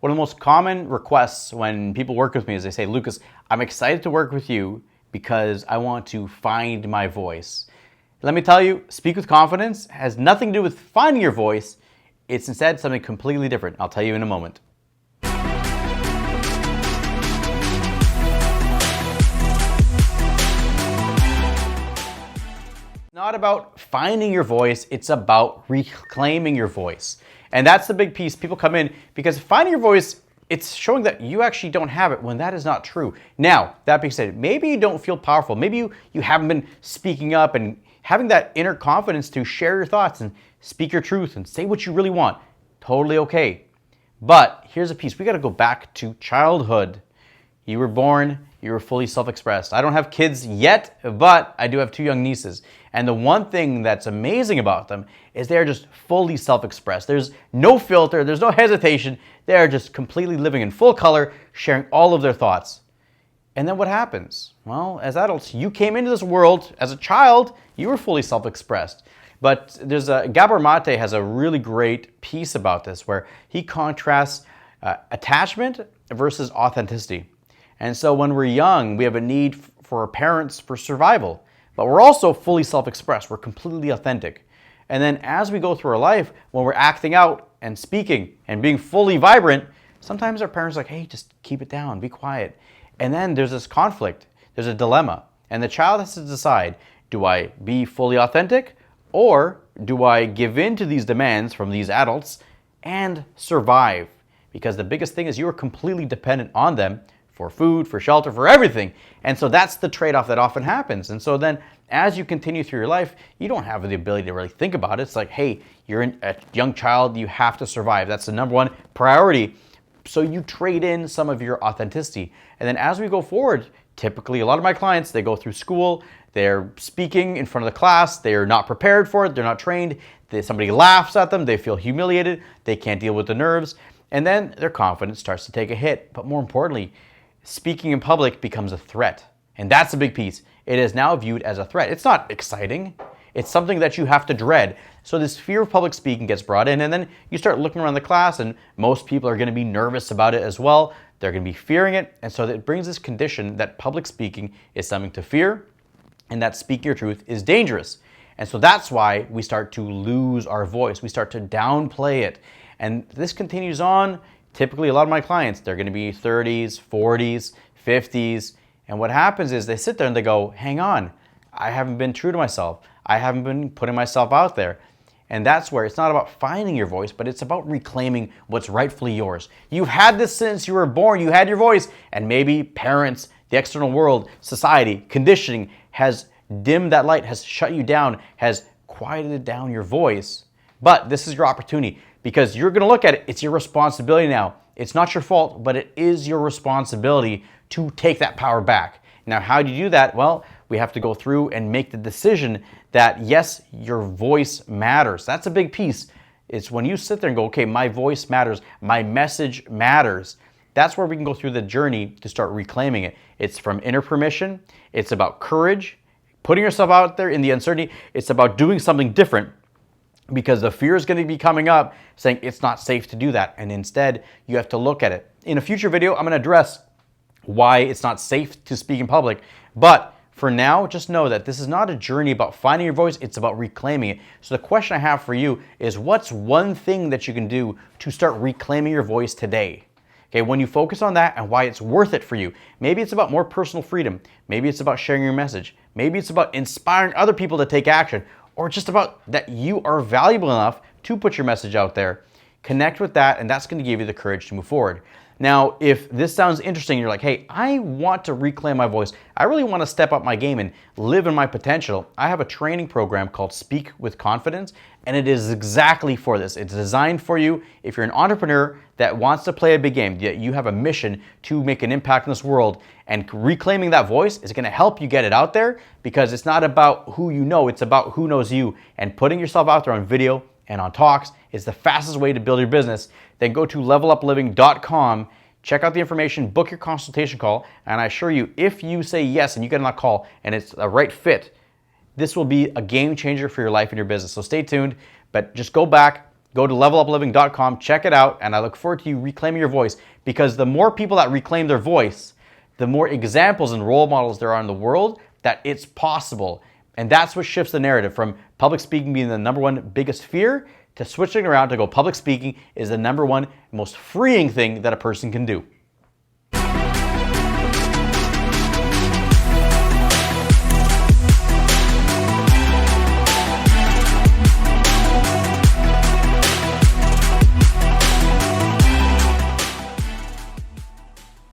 One of the most common requests when people work with me is they say, Lucas, I'm excited to work with you because I want to find my voice. Let me tell you, speak with confidence has nothing to do with finding your voice. It's instead something completely different. I'll tell you in a moment. Not about finding your voice, it's about reclaiming your voice. And that's the big piece. People come in because finding your voice, it's showing that you actually don't have it when that is not true. Now, that being said, maybe you don't feel powerful. Maybe you haven't been speaking up and having that inner confidence to share your thoughts and speak your truth and say what you really want. Totally okay. But here's a piece. We got to go back to childhood. You were born, you were fully self-expressed. I don't have kids yet, but I do have 2 young nieces. And the one thing that's amazing about them is they're just fully self-expressed. There's no filter, there's no hesitation. They're just completely living in full color, sharing all of their thoughts. And then what happens? Well, as adults, you came into this world as a child, you were fully self-expressed. But Gabor Mate has a really great piece about this where he contrasts attachment versus authenticity. And so when we're young, we have a need for our parents for survival, but we're also fully self-expressed. We're completely authentic. And then as we go through our life, when we're acting out and speaking and being fully vibrant, sometimes our parents are like, hey, just keep it down, be quiet. And then there's this conflict, there's a dilemma. And the child has to decide, do I be fully authentic or do I give in to these demands from these adults and survive? Because the biggest thing is you are completely dependent on them for food, for shelter, for everything. And so that's the trade-off that often happens. And so then as you continue through your life, you don't have the ability to really think about it. It's like, hey, you're a young child, you have to survive. That's the number one priority. So you trade in some of your authenticity. And then as we go forward, typically a lot of my clients, they go through school, they're speaking in front of the class, they're not prepared for it, they're not trained, somebody laughs at them, they feel humiliated, they can't deal with the nerves, and then their confidence starts to take a hit. But more importantly, speaking in public becomes a threat. And that's a big piece. It is now viewed as a threat. It's not exciting. It's something that you have to dread. So this fear of public speaking gets brought in, and then you start looking around the class, and most people are going to be nervous about it as well. They're going to be fearing it. And so it brings this condition that public speaking is something to fear, and that speaking your truth is dangerous. And so that's why we start to lose our voice. We start to downplay it. And this continues on. Typically, a lot of my clients, they're going to be 30s, 40s, 50s. And what happens is they sit there and they go, hang on, I haven't been true to myself. I haven't been putting myself out there. And that's where it's not about finding your voice, but it's about reclaiming what's rightfully yours. You've had this since you were born. You had your voice. And maybe parents, the external world, society, conditioning has dimmed that light, has shut you down, has quieted down your voice. But this is your opportunity, because you're going to look at it. It's your responsibility now. It's not your fault, but it is your responsibility to take that power back. Now, how do you do that? Well, we have to go through and make the decision that, yes, your voice matters. That's a big piece. It's when you sit there and go, okay, my voice matters, my message matters. That's where we can go through the journey to start reclaiming it. It's from inner permission. It's about courage, putting yourself out there in the uncertainty. It's about doing something different, because the fear is going to be coming up saying it's not safe to do that. And instead, you have to look at it. In a future video, I'm going to address why it's not safe to speak in public. But for now, just know that this is not a journey about finding your voice. It's about reclaiming it. So the question I have for you is, what's one thing that you can do to start reclaiming your voice today? Okay, when you focus on that and why it's worth it for you, maybe it's about more personal freedom. Maybe it's about sharing your message. Maybe it's about inspiring other people to take action, or just about that you are valuable enough to put your message out there. Connect with that, and that's going to give you the courage to move forward. Now, if this sounds interesting, you're like, hey, I want to reclaim my voice. I really want to step up my game and live in my potential. I have a training program called Speak with Confidence, and it is exactly for this. It's designed for you if you're an entrepreneur that wants to play a big game, that you have a mission to make an impact in this world, and reclaiming that voice is going to help you get it out there, because it's not about who you know, it's about who knows you. And putting yourself out there on video and on talks is the fastest way to build your business. Then go to levelupliving.com, check out the information, book your consultation call, and I assure you, if you say yes and you get on that call and it's a right fit, this will be a game changer for your life and your business. So stay tuned, but just go back, Go to levelupliving.com, check it out, and I look forward to you reclaiming your voice, because the more people that reclaim their voice, the more examples and role models there are in the world that it's possible. And that's what shifts the narrative from public speaking being the number one biggest fear to switching around to go public speaking is the number one most freeing thing that a person can do.